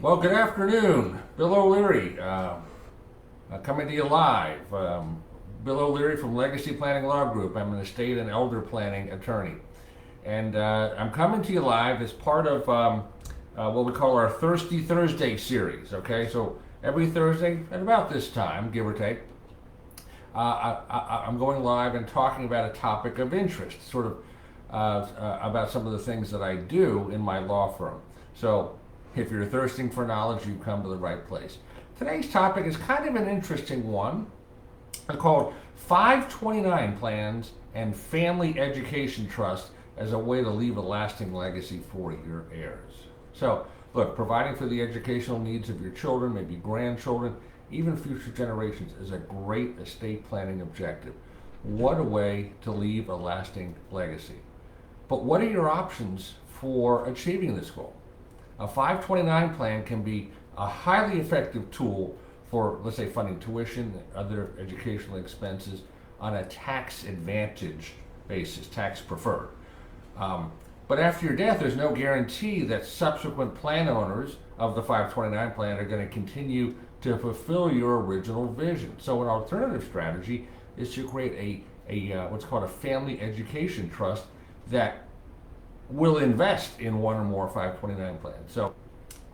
Well, good afternoon. Bill O'Leary, coming to you live. Bill O'Leary from Legacy Planning Law Group. I'm an estate and elder planning attorney. And I'm coming to you live as part of what we call our Thirsty Thursday series. Okay, so every Thursday at about this time, give or take, I'm going live and talking about a topic of interest, sort of about some of the things that I do in my law firm. So if you're thirsting for knowledge, you come to the right place. Today's topic is kind of an interesting one. It's called 529 Plans and Family Education Trust as a way to leave a lasting legacy for your heirs. So, look, providing for the educational needs of your children, maybe grandchildren, even future generations is a great estate planning objective. What a way to leave a lasting legacy. But what are your options for achieving this goal? A 529 plan can be a highly effective tool for, let's say, funding tuition, other educational expenses on a tax advantage basis, tax preferred. But after your death, there's no guarantee that subsequent plan owners of the 529 plan are going to continue to fulfill your original vision. So an alternative strategy is to create a what's called a family education trust that will invest in one or more 529 plans. So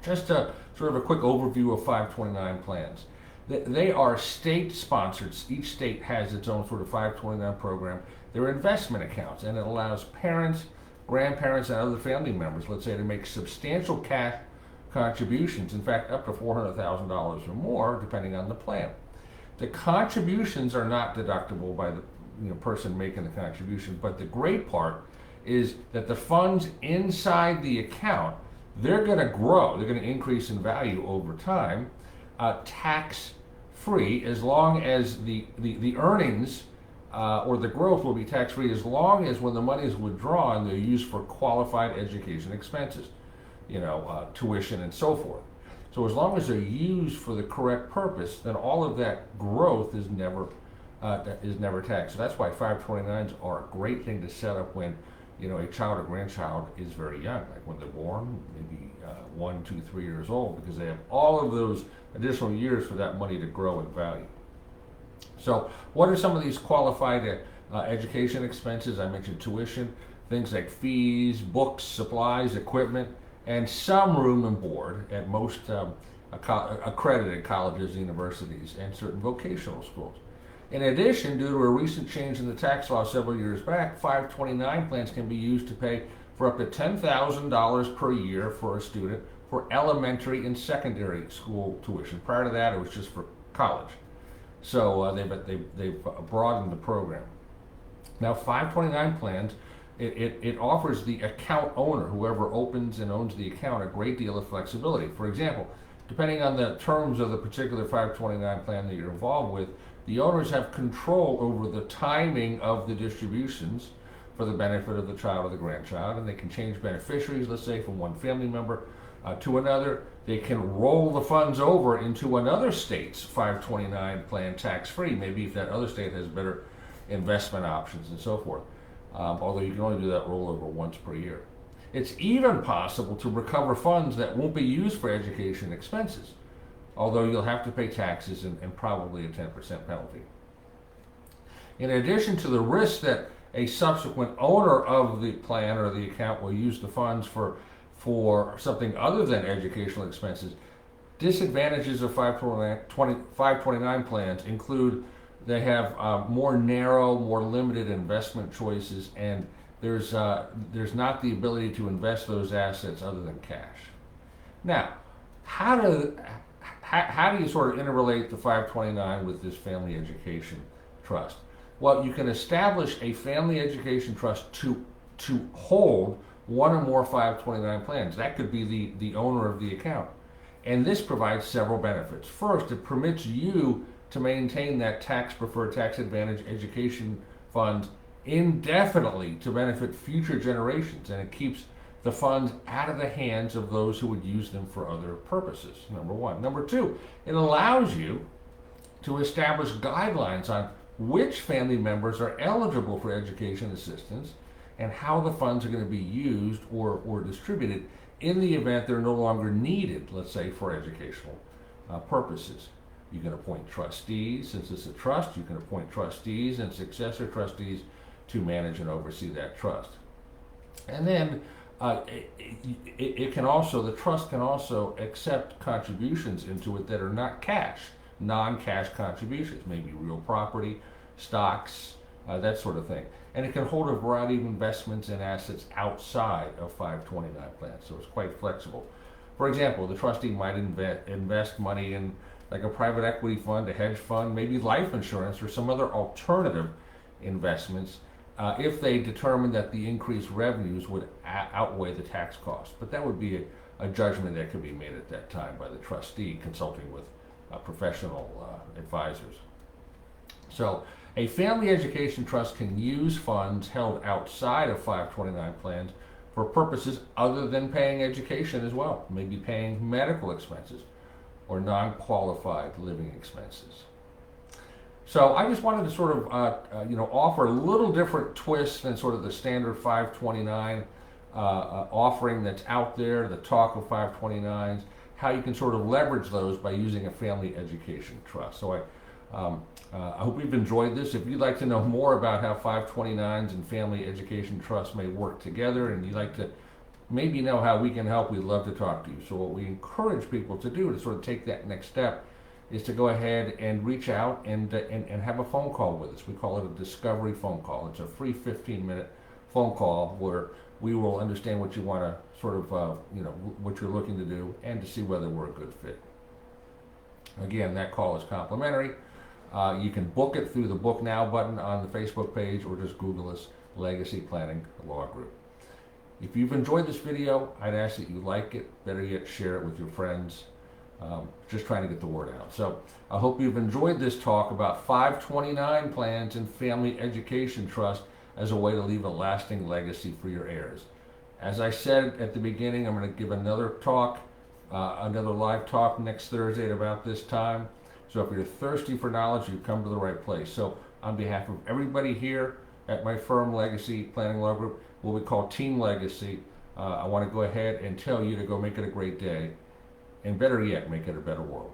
just a sort of a quick overview of 529 plans. They are state sponsored. Each state has its own sort of 529 program. They're investment accounts, and it allows parents, grandparents, and other family members, let's say, to make substantial cash contributions, in fact, up to $400,000 or more, depending on the plan. The contributions are not deductible by the person making the contribution, but the great part is that the funds inside the account, they're going to grow, they're going to increase in value over time, tax free, as long as the earnings or the growth will be tax free, as long as when the money is withdrawn, they're used for qualified education expenses, tuition and so forth. So as long as they're used for the correct purpose, then all of that growth is never taxed. So that's why 529s are a great thing to set up when a child or grandchild is very young, like when they're born, maybe 1, 2, 3 years old, because they have all of those additional years for that money to grow in value. So what are some of these qualified education expenses? I mentioned tuition, things like fees, books, supplies, equipment, and some room and board at most accredited colleges, universities, and certain vocational schools. In addition, due to a recent change in the tax law several years back, 529 plans can be used to pay for up to $10,000 per year for a student for elementary and secondary school tuition. Prior to that, it was just for college. So they've broadened the program. Now, 529 plans, it offers the account owner, whoever opens and owns the account, a great deal of flexibility. For example, depending on the terms of the particular 529 plan that you're involved with, the owners have control over the timing of the distributions for the benefit of the child or the grandchild, and they can change beneficiaries, let's say, from one family member to another. They can roll the funds over into another state's 529 plan tax-free, maybe if that other state has better investment options and so forth, although you can only do that rollover once per year. It's even possible to recover funds that won't be used for education expenses, although you'll have to pay taxes and probably a 10% penalty. In addition to the risk that a subsequent owner of the plan or the account will use the funds for something other than educational expenses, disadvantages of 529 plans include they have more narrow, more limited investment choices, and there's not the ability to invest those assets other than cash. Now, how do you sort of interrelate the 529 with this family education trust? Well, you can establish a family education trust to hold one or more 529 plans. That could be the owner of the account. And this provides several benefits. First, it permits you to maintain that tax-preferred, tax-advantaged education funds indefinitely to benefit future generations, and it keeps the funds out of the hands of those who would use them for other purposes, number one. Number two, it allows you to establish guidelines on which family members are eligible for education assistance and how the funds are going to be used or distributed in the event they're no longer needed, let's say for educational purposes. You can appoint trustees. Since it's a trust, you can appoint trustees and successor trustees to manage and oversee that trust. And then it can also, the trust can also accept contributions into it that are not cash, non-cash contributions, maybe real property, stocks, that sort of thing. And it can hold a variety of investments and assets outside of 529 plans, so it's quite flexible. For example, the trustee might invest money in like a private equity fund, a hedge fund, maybe life insurance or some other alternative investments if they determine that the increased revenues would outweigh the tax cost. But that would be a judgment that could be made at that time by the trustee consulting with professional advisors. So a family education trust can use funds held outside of 529 plans for purposes other than paying education as well, maybe paying medical expenses or non-qualified living expenses. So I just wanted to sort of offer a little different twist than sort of the standard 529 offering that's out there, the talk of 529s, how you can sort of leverage those by using a family education trust. So I hope you've enjoyed this. If you'd like to know more about how 529s and family education trusts may work together, and you'd like to maybe know how we can help, we'd love to talk to you. So what we encourage people to do to sort of take that next step is to go ahead and reach out and have a phone call with us. We call it a discovery phone call. It's a free 15-minute phone call where we will understand what you want to sort of, what you're looking to do and to see whether we're a good fit. Again, that call is complimentary. You can book it through the Book Now button on the Facebook page or just Google us, Legacy Planning Law Group. If you've enjoyed this video, I'd ask that you like it, better yet share it with your friends, just trying to get the word out. So I hope you've enjoyed this talk about 529 plans and family education trust as a way to leave a lasting legacy for your heirs. As I said at the beginning, I'm going to give another talk, another live talk next Thursday at about this time. So if you're thirsty for knowledge, you've come to the right place. So on behalf of everybody here at my firm, Legacy Planning Law Group, what we call Team Legacy, I want to go ahead and tell you to go make it a great day, and better yet, make it a better world.